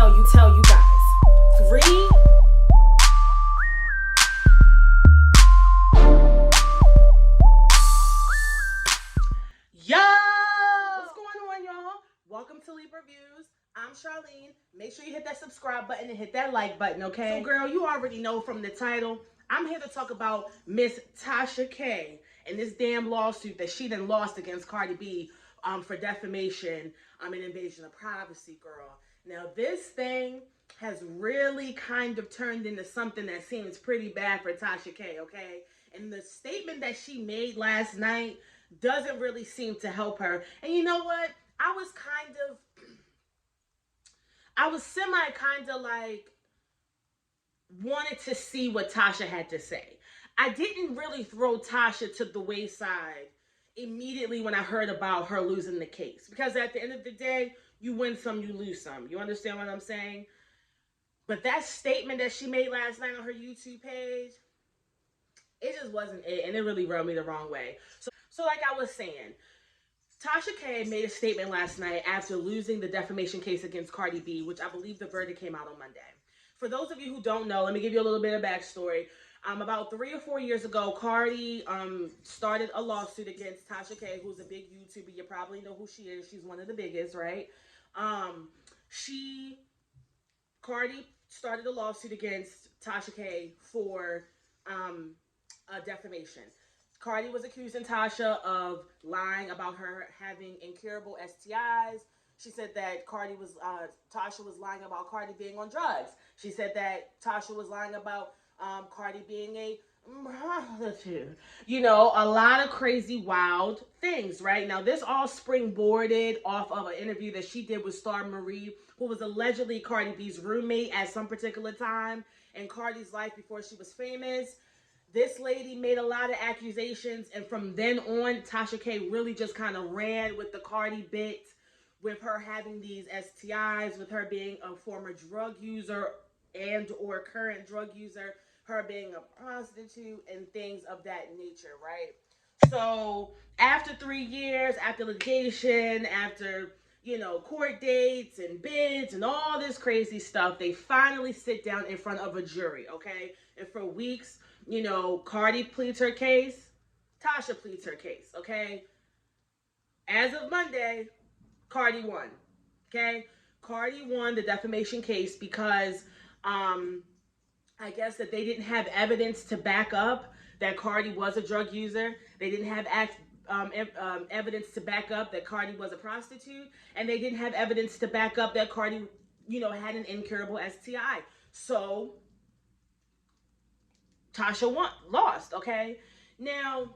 tell you guys. 3. Yo! What's going on, y'all? Welcome to Libra Views. I'm Charlene. Make sure you hit that subscribe button and hit that like button, okay? So, girl, you already know from the title, I'm here to talk about Miss Tasha K and this damn lawsuit that she done lost against Cardi B for defamation and invasion of privacy, girl. Now, this thing has really kind of turned into something that seems pretty bad for Tasha K, okay? And the statement that she made last night doesn't really seem to help her. And you know what? I was semi kind of like wanted to see what Tasha had to say. I didn't really throw Tasha to the wayside immediately when I heard about her losing the case, because at the end of the day, you win some, you lose some. You understand what I'm saying? But that statement that she made last night on her YouTube page, it just wasn't it, and it really rubbed me the wrong way. So like I was saying, Tasha K made a statement last night after losing the defamation case against Cardi B, which I believe the verdict came out on Monday. For those of you who don't know, let me give you a little bit of backstory. About 3 or 4 years ago, Cardi started a lawsuit against Tasha K, who's a big YouTuber. You probably know who she is. She's one of the biggest, right? Cardi started a lawsuit against Tasha K for defamation. Cardi was accusing Tasha of lying about her having incurable STIs. She said that Tasha was lying about Cardi being on drugs. She said that Tasha was lying about Cardi being a prostitute. You know, a lot of crazy, wild things, right? Now, this all springboarded off of an interview that she did with Star Marie, who was allegedly Cardi B's roommate at some particular time in Cardi's life before she was famous. This lady made a lot of accusations, and from then on, Tasha K really just kind of ran with the Cardi bit, with her having these STIs, with her being a former drug user and or current drug user, her being a prostitute, and things of that nature, right? So after 3 years, after litigation, after, court dates and bids and all this crazy stuff, they finally sit down in front of a jury, okay? And for weeks, Cardi pleads her case, Tasha pleads her case, okay? As of Monday, Cardi won, okay? Cardi won the defamation case because I guess that they didn't have evidence to back up that Cardi was a drug user. They didn't have evidence to back up that Cardi was a prostitute, and they didn't have evidence to back up that Cardi, had an incurable STI. So Tasha lost, okay? Now,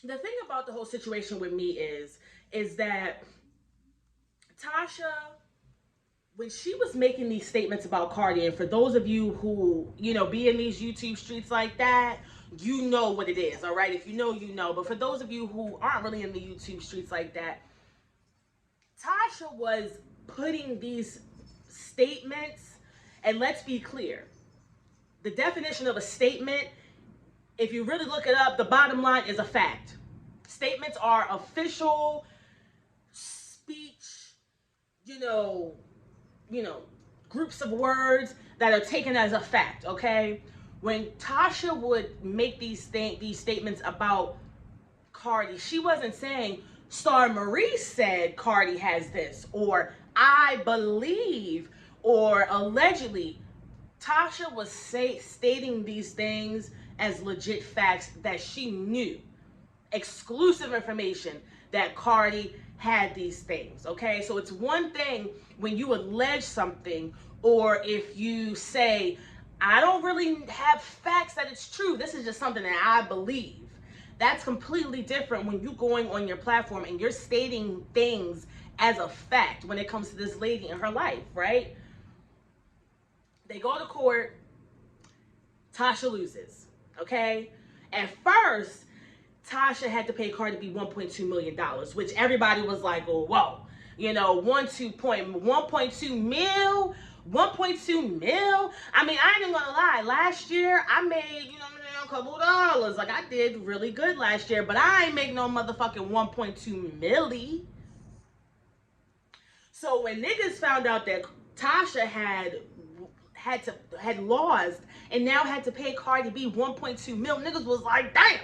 the thing about the whole situation with me is that Tasha, when she was making these statements about Cardi, and for those of you who, be in these YouTube streets like that, you know what it is, all right? If you know, you know. But for those of you who aren't really in the YouTube streets like that, Tasha was putting these statements, and let's be clear, the definition of a statement, if you really look it up, the bottom line is a fact. Statements are official speech, groups of words that are taken as a fact, okay? When Tasha would make these statements about Cardi, she wasn't saying Star Marie said Cardi has this, or I believe, or allegedly. Tasha was stating these things as legit facts that she knew. Exclusive information that Cardi had these things, okay? So it's one thing when you allege something, or if you say, I don't really have facts that it's true, this is just something that I believe. That's completely different when you're going on your platform and you're stating things as a fact when it comes to this lady and her life, right? They go to court, Tasha loses, okay? At first, Tasha had to pay Cardi B $1.2 million, which everybody was like, oh, whoa. 1.2 mil? 1.2 mil? I mean, I ain't even gonna lie. Last year, I made, a couple of dollars. Like, I did really good last year, but I ain't make no motherfucking 1.2 milli. So when niggas found out that Tasha had lost and now had to pay Cardi B 1.2 mil. Niggas was like, damn.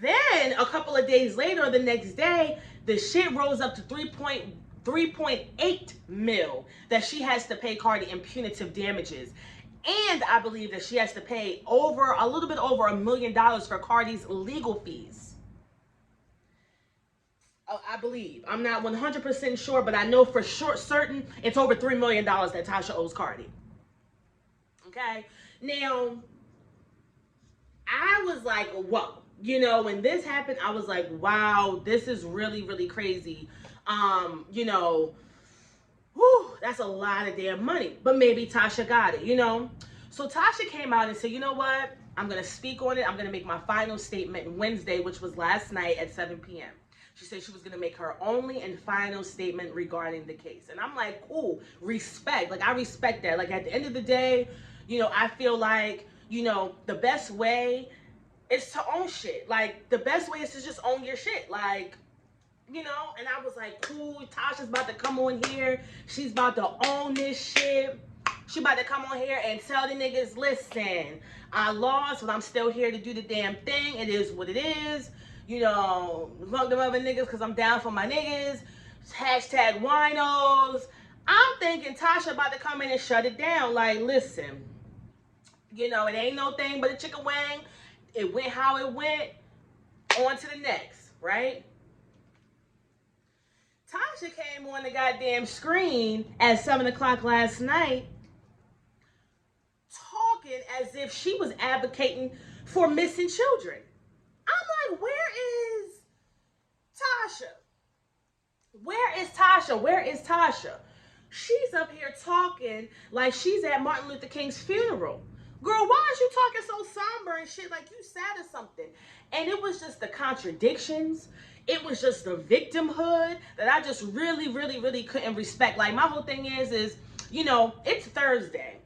Then a couple of days later, the next day, the shit rose up to 3.8 mil that she has to pay Cardi in punitive damages. And I believe that she has to pay a little bit over $1 million for Cardi's legal fees. I believe. I'm not 100% sure, but I know for sure, certain, it's over $3 million that Tasha owes Cardi. Okay? Now, I was like, whoa. You know, when this happened, I was like, wow, this is really, really crazy. You know, whew, that's a lot of damn money. But maybe Tasha got it, you know? So Tasha came out and said, you know what? I'm going to speak on it. I'm going to make my final statement Wednesday, which was last night at 7 p.m. She said she was going to make her only and final statement regarding the case. And I'm like, cool, respect. Like, I respect that. Like, at the end of the day, you know, I feel like, you know, the best way is to own shit. Like, the best way is to just own your shit. Like, you know, and I was like, cool, Tasha's about to come on here. She's about to own this shit. She about to come on here and tell the niggas, listen, I lost, but I'm still here to do the damn thing. It is what it is. You know, fuck them other niggas because I'm down for my niggas. Hashtag winos. I'm thinking Tasha about to come in and shut it down. Like, listen, you know, it ain't no thing but a chicken wing. It went how it went. On to the next, right? Tasha came on the goddamn screen at 7 o'clock last night talking as if she was advocating for missing children. I'm like, where is Tasha? Where is Tasha? Where is Tasha? She's up here talking like she's at Martin Luther King's funeral. Girl, why is you talking so somber and shit like you sad or something? And it was just the contradictions. It was just the victimhood that I just really, really, really couldn't respect. Like, my whole thing is, you know, it's Thursday.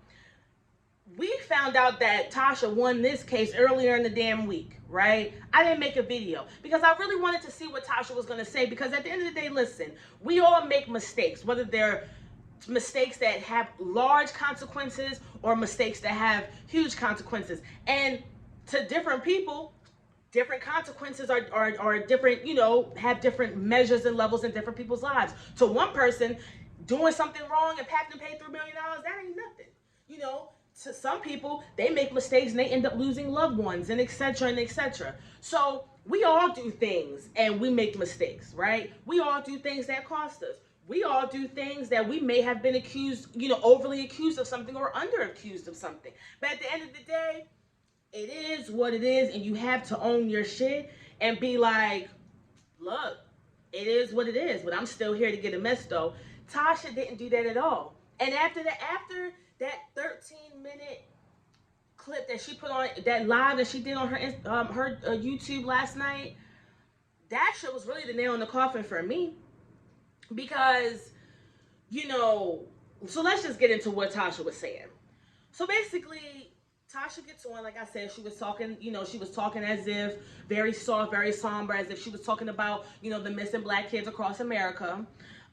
We found out that Tasha won this case earlier in the damn week, right? I didn't make a video because I really wanted to see what Tasha was going to say, because at the end of the day, listen, we all make mistakes, whether they're mistakes that have large consequences or mistakes that have huge consequences. And to different people, different consequences are different, you know, have different measures and levels in different people's lives. To one person, doing something wrong and having to pay $3 million, that ain't nothing. You know, to some people, they make mistakes and they end up losing loved ones and etc. and etc. So we all do things and we make mistakes, right? We all do things that cost us. We all do things that we may have been accused, you know, overly accused of something or under accused of something. But at the end of the day, it is what it is, and you have to own your shit and be like, look, it is what it is, but I'm still here to get a mess though. Tasha didn't do that at all. And after that 13-minute clip that she put on, that live that she did on her YouTube last night, that shit was really the nail in the coffin for me. Because, you know, so let's just get into what Tasha was saying. So basically, Tasha gets on, like I said, she was talking, you know, she was talking as if very soft, very somber, as if she was talking about, you know, the missing black kids across America.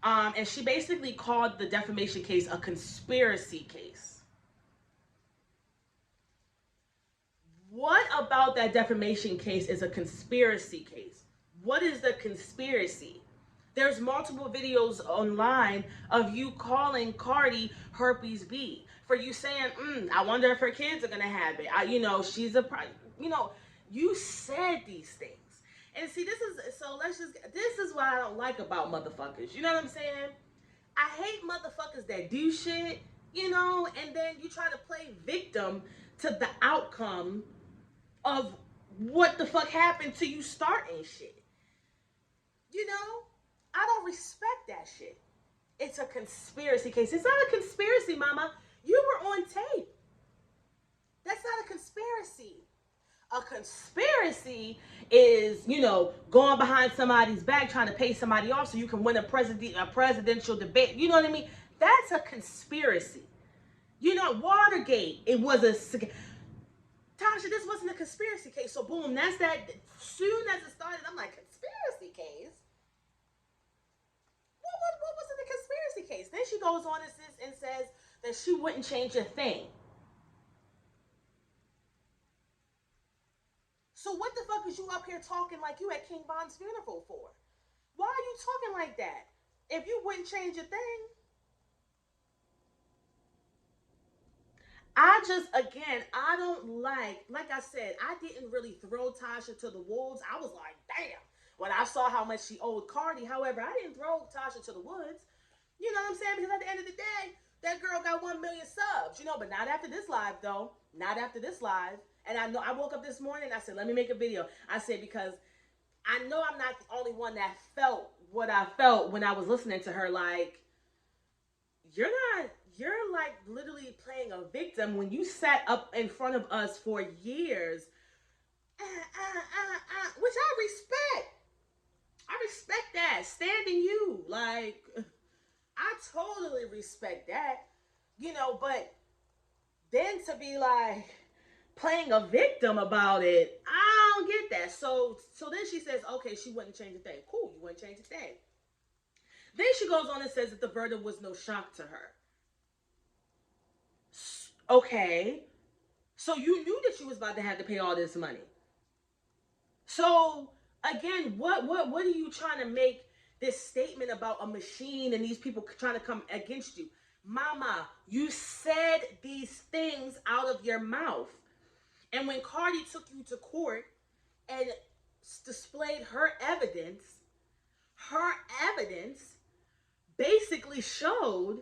And she basically called the defamation case a conspiracy case. What about that defamation case is a conspiracy case? What is the conspiracy? There's multiple videos online of you calling Cardi herpes B, for you saying, I wonder if her kids are going to have it. You know, she's a, you know, you said these things. And see, this is what I don't like about motherfuckers. You know what I'm saying? I hate motherfuckers that do shit, you know, and then you try to play victim to the outcome of what the fuck happened to you starting shit. You know? I don't respect that shit. It's a conspiracy case. It's not a conspiracy, mama. You were on tape. That's not a conspiracy. A conspiracy is, you know, going behind somebody's back, trying to pay somebody off so you can win a presidential debate. You know what I mean? That's a conspiracy. You know, Watergate, it was a... Tasha, this wasn't a conspiracy case. So boom, that's that. Soon as it started, I'm like, conspiracy case? What was in the conspiracy case? Then she goes on and says that she wouldn't change a thing. So what the fuck is you up here talking like you at King Von's funeral for? Why are you talking like that? If you wouldn't change a thing. I don't like I said, I didn't really throw Tasha to the wolves. I was like, damn, when I saw how much she owed Cardi. However, I didn't throw Tasha to the woods. You know what I'm saying? Because at the end of the day, that girl got 1 million subs, but not after this live, though. Not after this live. And I know I woke up this morning, I said, let me make a video. I said, because I know I'm not the only one that felt what I felt when I was listening to her. Like, you're like literally playing a victim when you sat up in front of us for years, which I respect. I respect that. Standing you. Like, I totally respect that. But then to be like playing a victim about it, I don't get that. So then she says, okay, she wouldn't change a thing. Cool, you wouldn't change a thing. Then she goes on and says that the verdict was no shock to her. Okay, so you knew that you was about to have to pay all this money. So again, what are you trying to make this statement about a machine and these people trying to come against you? Mama, you said these things out of your mouth. And when Cardi took you to court and displayed her evidence basically showed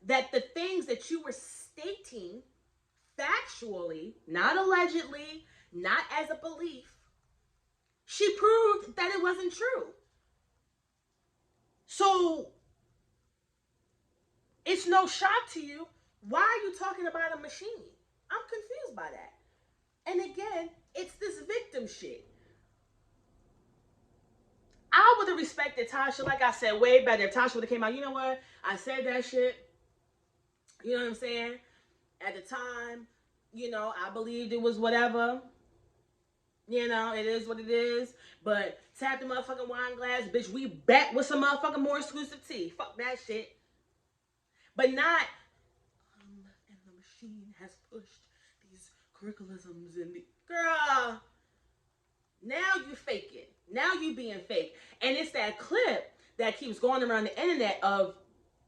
that the things that you were stating factually, not allegedly, not as a belief, she proved that it wasn't true. So it's no shock to you. Why are you talking about a machine? I'm confused by that. And again, it's this victim shit. I would have respected Tasha, like I said, way better if Tasha would have came out. You know what? I said that shit. You know what I'm saying? At the time, I believed it was whatever. It is what it is. But tap the motherfucking wine glass, bitch. We back with some motherfucking more exclusive tea. Fuck that shit. But not, and the machine has pushed these curriculums and girl. Now you faking. Now you being fake. And it's that clip that keeps going around the internet of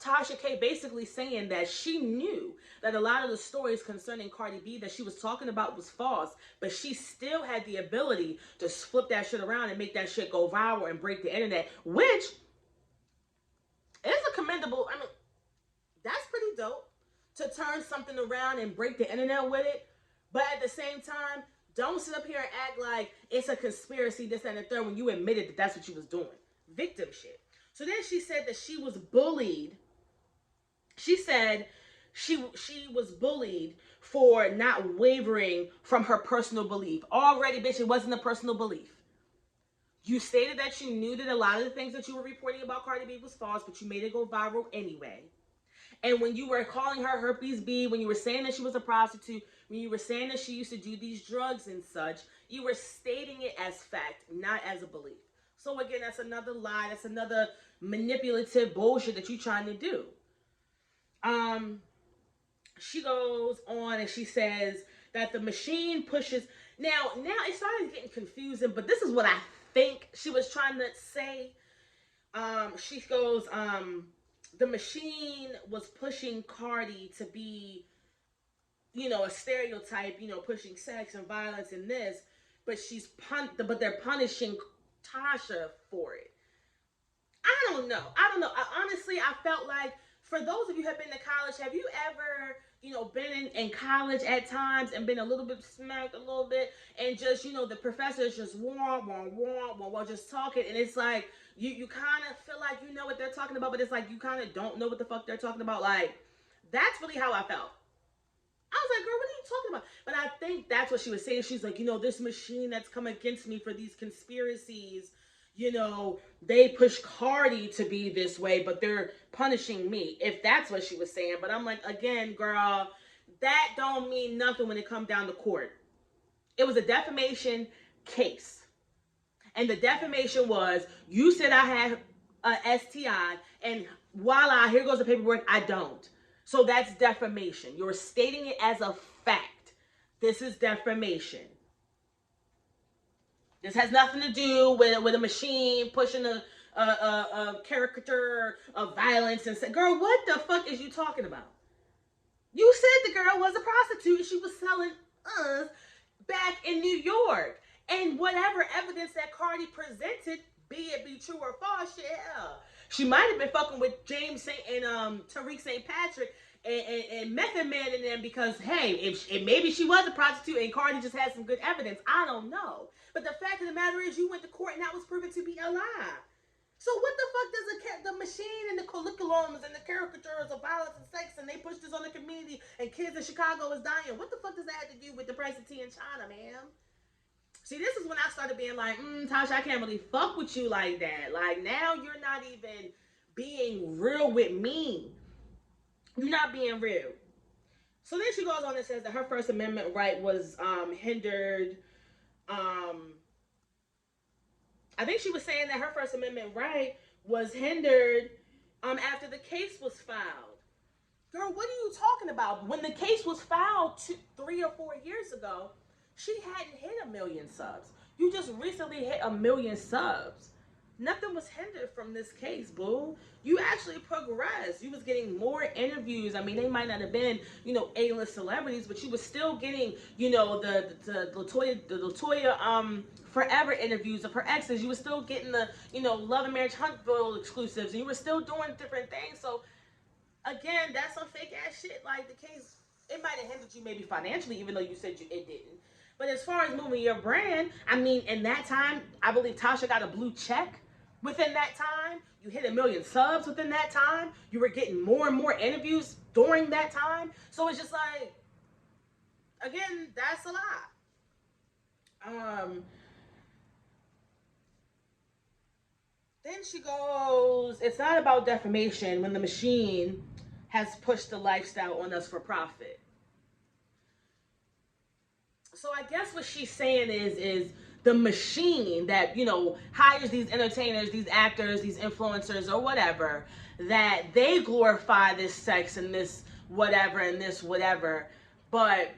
Tasha K basically saying that she knew that a lot of the stories concerning Cardi B that she was talking about was false, but she still had the ability to flip that shit around and make that shit go viral and break the internet, which is a commendable, that's pretty dope to turn something around and break the internet with it. But at the same time, don't sit up here and act like it's a conspiracy, this and the third, when you admitted that that's what you was doing. Victim shit. So then she said that she was bullied. She said she was bullied for not wavering from her personal belief. Already, bitch, it wasn't a personal belief. You stated that you knew that a lot of the things that you were reporting about Cardi B was false, but you made it go viral anyway. And when you were calling her herpes B, when you were saying that she was a prostitute, when you were saying that she used to do these drugs and such, you were stating it as fact, not as a belief. So again, that's another lie. That's another manipulative bullshit that you're trying to do. She goes on and she says that the machine pushes. Now it started getting confusing, but this is what I think she was trying to say. She goes, the machine was pushing Cardi to be, a stereotype, pushing sex and violence and this, but but they're punishing Tasha for it. I don't know. Honestly, I felt like, for those of you who have been to college, have you ever, been in college at times and been a little bit smacked a little bit, and just, the professor is just while just talking, and it's like, you kind of feel like you know what they're talking about, but it's like you kind of don't know what the fuck they're talking about. Like, that's really how I felt. I was like, girl, what are you talking about? But I think that's what she was saying. She's like, this machine that's come against me for these conspiracies, they push Cardi to be this way, but they're punishing me. If that's what she was saying. But I'm like, again, girl, that don't mean nothing when it comes down to court. It was a defamation case. And the defamation was, you said I had a STI, and voila, here goes the paperwork. I don't. So that's defamation. You're stating it as a fact. This is defamation. This has nothing to do with a machine pushing a caricature of violence and say, girl, what the fuck is you talking about? You said the girl was a prostitute. She was selling us back in New York. And whatever evidence that Cardi presented, be it be true or false, yeah. She might have been fucking with James St. and Tariq St. Patrick and Method Man in them because, hey, if maybe she was a prostitute and Cardi just had some good evidence. I don't know. But the fact of the matter is you went to court and that was proven to be a lie. So what the fuck does the machine and the curriculums and the caricatures of violence and sex and they push this on the community and kids in Chicago is dying? What the fuck does that have to do with the price of tea in China, ma'am? See, this is when I started being like, Tasha, I can't really fuck with you like that. Like, now you're not even being real with me. You're not being real. So then she goes on and says that her First Amendment right was hindered. I think she was saying that her First Amendment right was hindered after the case was filed. Girl, what are you talking about? When the case was filed 3 or 4 years ago, she hadn't hit 1 million subs. You just recently hit 1 million subs. Nothing was hindered from this case, boo. You actually progressed. You was getting more interviews. I mean, they might not have been, A-list celebrities, but you was still getting, the Latoya Forever interviews of her exes. You were still getting the, Love and Marriage Huntsville exclusives. And you were still doing different things. So, again, that's some fake ass shit. Like, the case, it might have hindered you maybe financially, even though you said it didn't. But as far as moving your brand, I mean, in that time, I believe Tasha got a blue check. Within that time, you hit 1 million subs within that time. You were getting more and more interviews during that time. So it's just like, again, that's a lot. Then she goes, it's not about defamation when the machine has pushed the lifestyle on us for profit. So I guess what she's saying is the machine that, hires these entertainers, these actors, these influencers or whatever, that they glorify this sex and this whatever and this whatever. But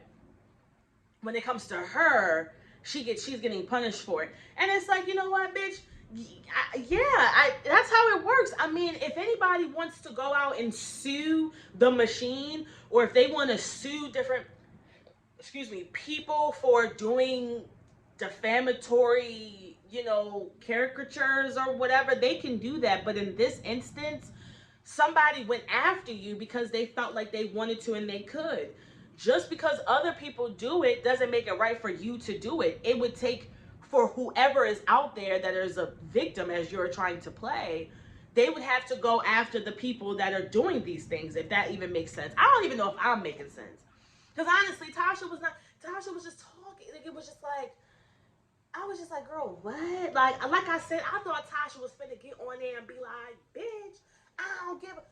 when it comes to her, she's getting punished for it. And it's like, you know what, bitch? That's how it works. I mean, if anybody wants to go out and sue the machine, or if they want to sue different, people for doing defamatory, caricatures or whatever, they can do that. But in this instance, somebody went after you because they felt like they wanted to and they could. Just because other people do it doesn't make it right for you to do it. It would take for whoever is out there that is a victim as you're trying to play, they would have to go after the people that are doing these things, if that even makes sense. I don't even know if I'm making sense. Because honestly, Tasha was just talking. It was just like, I was just like, girl, what? Like I said, I thought Tasha was finna get on there and be like, bitch, I don't give a,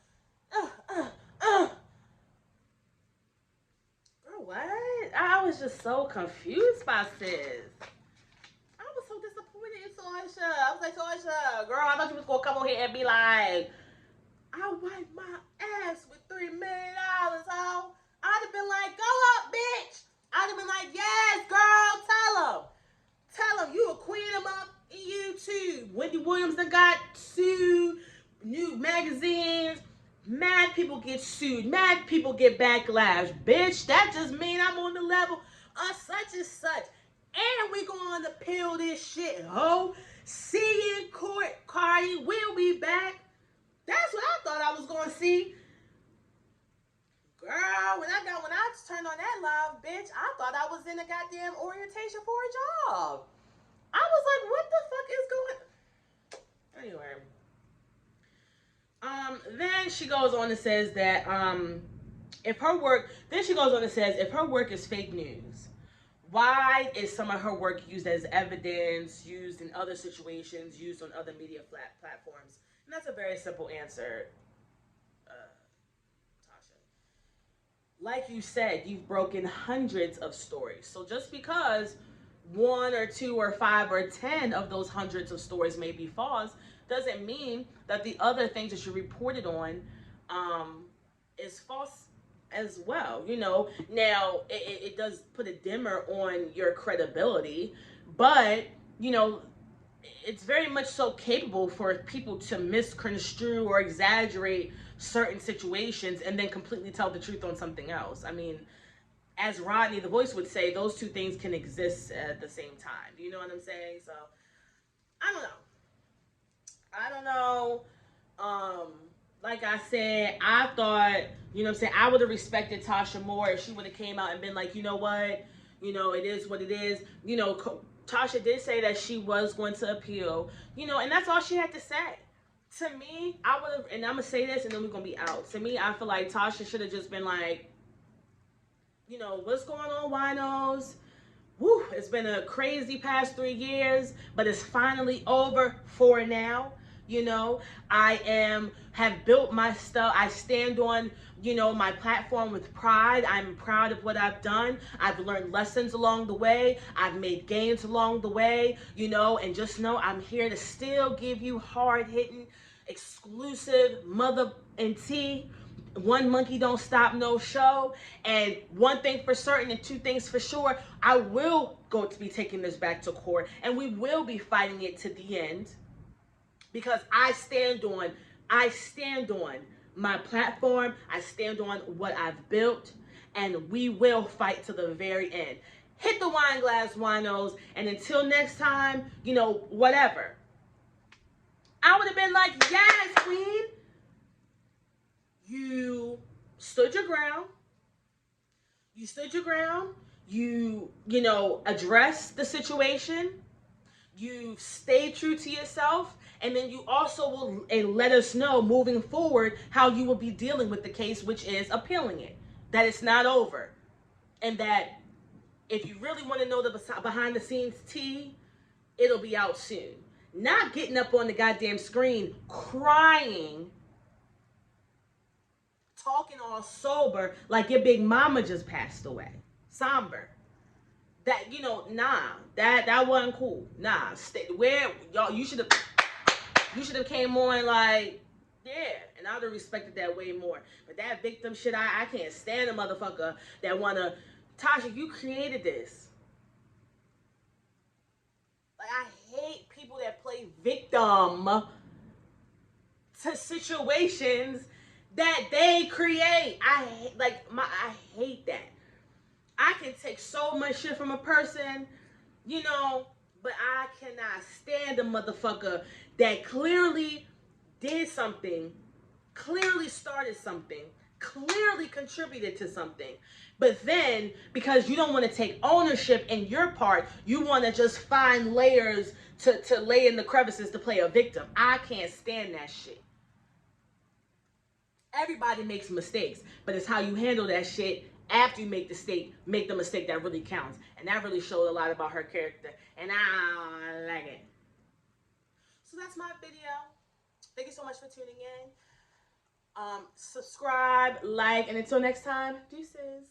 Girl, what? I was just so confused by this. I was so disappointed in Tasha. I was like, Tasha, girl, I thought you was gonna come on here and be like, I wiped my ass with $3 million, ho. I'd have been like, go up, bitch. I'd have been like, yes, girl, tell him you a queen among YouTube. Wendy Williams done got sued. New magazines. Mad people get sued. Mad people get backlash. Bitch, that just mean I'm on the level of such and such. And we going to peel this shit, ho. See you in court, Cardi. We'll be back. That's what I thought I was going to see. Girl, when I turned on that live, bitch, I thought I was in a goddamn orientation for a job. I was like, what the fuck is going... Anyway. Then she goes on and says that if her work is fake news, why is some of her work used as evidence, used in other situations, used on other media platforms? And that's a very simple answer. Like you said, you've broken hundreds of stories. So just because 1 or 2 or 5 or 10 of those hundreds of stories may be false, doesn't mean that the other things that you reported on is false as well. You know, now it does put a dimmer on your credibility, but you know, it's very much so capable for people to misconstrue or exaggerate certain situations and then completely tell the truth on something else. I mean, as Rodney the Voice would say, those two things can exist at the same time. You know what I'm saying? So I don't know. I don't know. Um, like I said, I thought, you know what I'm saying, I would have respected Tasha more if she would have came out and been like, you know what, you know, it is what it is. You know, Tasha did say that she was going to appeal, you know, and that's all she had to say. To me, I would have, and I'm going to say this and then we're going to be out. To me, I feel like Tasha should have just been like, you know, what's going on, winos? Woo, it's been a crazy past 3 years, but it's finally over for now. You know, have built my stuff. I stand on, you know, my platform with pride. I'm proud of what I've done. I've learned lessons along the way. I've made gains along the way, you know, and just know I'm here to still give you hard hitting, exclusive mother and tea. One monkey don't stop no show. And one thing for certain and two things for sure, I will go to be taking this back to court and we will be fighting it to the end, because I stand on my platform. I stand on what I've built, and we will fight to the very end. Hit the wine glass, winos, and until next time, you know, whatever. I would have been like, yes, queen. You stood your ground. You stood your ground. You know, addressed the situation. You stay true to yourself, and then you also will let us know moving forward how you will be dealing with the case, which is appealing it, that it's not over, and that if you really want to know the behind the scenes tea, it'll be out soon. Not getting up on the goddamn screen crying, talking all sober like your big mama just passed away, somber. That, you know, nah, that wasn't cool. Nah, where y'all, you should have came on like, yeah, and I would have respected that way more. But that victim shit, I can't stand a motherfucker that wanna, Tasha, you created this. Like, I hate people that play victim to situations that they create. I hate that. I can take so much shit from a person, you know, but I cannot stand a motherfucker that clearly did something, clearly started something, clearly contributed to something. But then, because you don't want to take ownership in your part, you want to just find layers to lay in the crevices to play a victim. I can't stand that shit. Everybody makes mistakes, but it's how you handle that shit after you make the mistake that really counts. And that really showed a lot about her character, and I like it. So that's my video. Thank you so much for tuning in. Subscribe, like, and until next time, deuces.